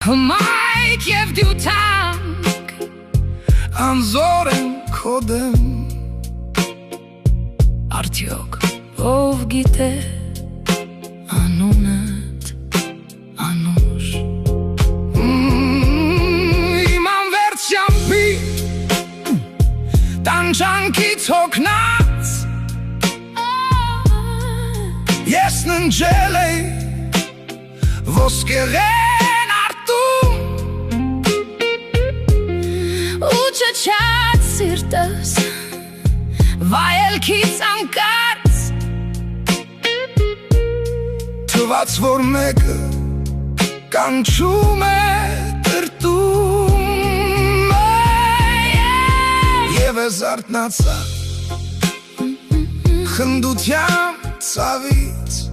Հմայք և դյութանք անզոր են կոդեմ Արդյոք ով գիտե անունդ անուշ Իմ անվերջ ճամփի տանջանքից հոգնած Ես ննջել էի ոսկեղեն արտում Ու չչած սիրտս վայելքից անկած Թված որ մեկը կանչում է տրտում Եվ ես արթնացա խնդության ցավից